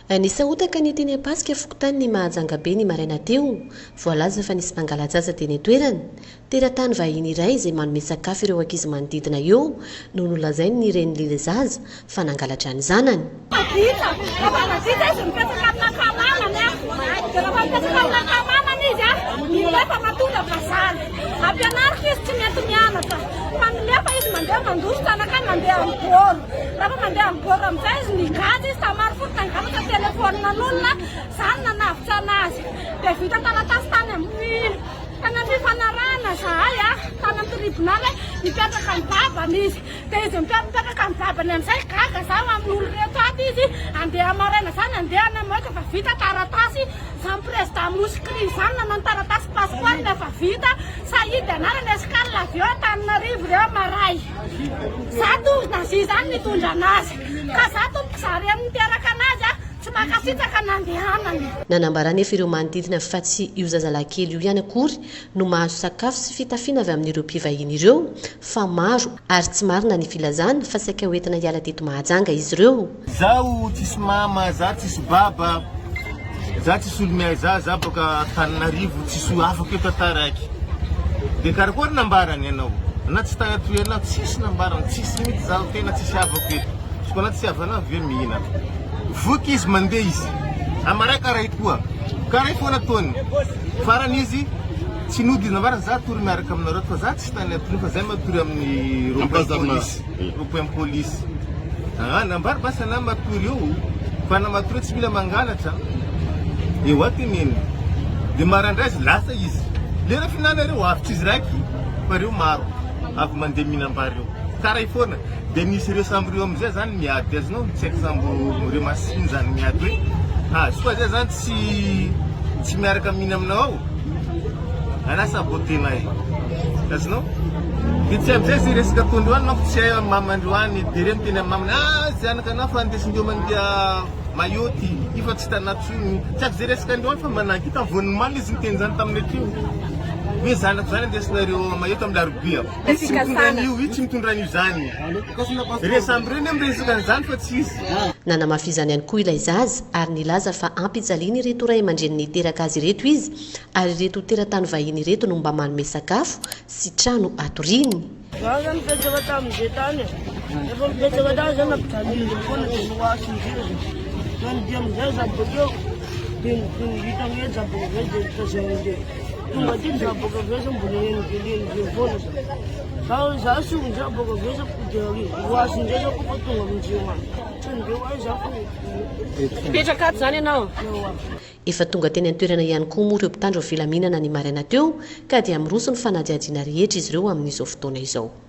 Nisahotaka ny teny Paska fokotany ny Mahajanga-be ny maraina teo. Voalaza fa nisy mangalajaza teny toerana. Teratany vahiny iray izay manome sakafo ireo ankizy manodidina eo no nolazainy ny ren'ilay zaza fa nangalatra ny zanany. Fanarana zahay tany amin'ny tribunal mipetraka ny babany izy dia izy mipetraka ny babany amin'izay gaga zaho amin'ny olo rehetra aty izy andeha maraina zany andeha namoaka fa vita taratasy izany président Mosikry izany nanao taratasy passeport efa vita sahidy anarana escale avy eo Antananarivo reo maray zato nazy izany mitondra anazy ka zato mpizary amin'ny teraka anazy tsy makasitsaka nandehanany. Nanambarany efa ireo manodidina fa tsy io zazalahy kely io ihany akory no mahazo sakafo sy fitafiana avy amin'ireo mpivahiny ireo fa maro ary tsy marina ny filazana fa saika hoentina hiala teto Mahajanga izy ireo. Zaho tsisy mama, zaho tsisy baba, zaho tsisy olo miay zaho boka Antananarivo tsisy afaka eto taraiky. Dia karakory nambarany ianao? Na tsy tagna ianao tsisy nambarany, tsisy mihitsy zaho tena tsisy afaka eto. Izy koa na tsy havanao avy eo mihina. Voky izy mandeha izy. Amaray karay koa. Karay foana taony. Farany izy tsy nody nambarany zaho tory miaraka aminareo fa zaho tsy tany atory fa zay matory amin'ny rond-point police. Nambary basa na matory eo fa na matory tsy mila mangalatra. Eo aty neny. Dia marandray izy lasa izy. Lera finanareo avitra izy raiky fa reo maro. Avy mandeha mihinam-bary eo. Karay foana. Dia nisy ireo sambo reo amin'izay zany miady azonao tsy haiko sambo reo masiny zany miady hoe soa zay zany tsy miaraka mihina aminao ao ana sabotenay azonao dia tsy amin'izay zay resaka ataondreo any manko tsy hay mamandreo any dia reo miteny amin'ny mamany zanaka anao fa andesindreo mandeha mayoty ifa tsy tanatsony tsy haiko zay resaka andreo any fa manangita voniny maly izy miteny zany tamin'ny atreo hoe zanako zany andesinareo mayoty amin'ny larobia tsy mitondran'io tsy mitondran'io zany re samby reny miresaka an'izany fa tsy izy. Nanamafizany ihany koa ilay zaza ary nilaza fa ampijaliany ireto ray aman-dreniny teraka azy ireto izy ary ireto teratany vahiny ireto no mba manome sakafo sy trano atoriany. Zaho zany mipetraka tamin'izay tany efa mipetraka tany zany nampijaliany foana dia noasy indrindra zany dia amin'izay zabokeo dia hitany hoe zaboko ve dia tazany dia tonga ty zaboko vesa mbola eny foana zaho sy ny zaboko vesa dia noasy indray zao koa tonga amin'izay tsy ndeo ay zaho Mipetraka ato zany ianao? Efa tonga teny an-toerana ihany koa moa ireo mpitandro filaminana ny maraina teo ka dia miroso ny fanadihadiana rehetra izy ireo amin'izao fotoana izao.